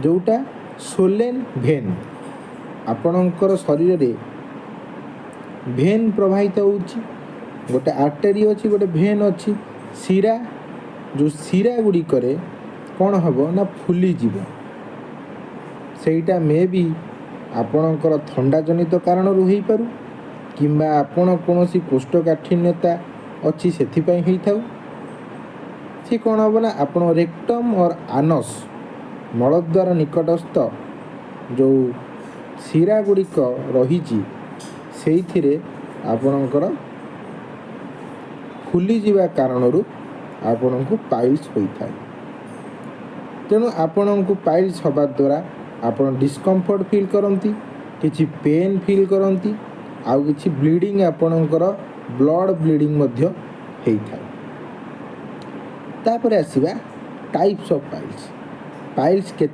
जोटा सोलेन भेन आपणकर शरीर रे भेन प्रवाहित होउची गोटे आर्टेरी अच्छी गोटे भेन अच्छी शिरा जो शिरा गुड़ी करे कौन हम ना फुली जीव सेटा मे भी आपणकर थंडा जनित कारण हो पारु किंबा आपण कौन कोष्ठकाठिन्यता अच्छी से थाउ सी कौन हम ना आप रेक्टम और आनस मलद्वार निकटस्थ जो शिरा गुड़िक रही से आपणकर फुली जीवा कारणरू आपण को पाइल्स होता है। तेणु आपण को पाइल्स हवा द्वारा आपण डिस्कम्फर्ट फील करती किछि पेन फील करती आउ किछि ब्लीडिंग आपणकर ब्लड ब्लीडिंग मध्य होता है। तापर आसीबा टाइप्स ऑफ पाइल्स। पाइल्स के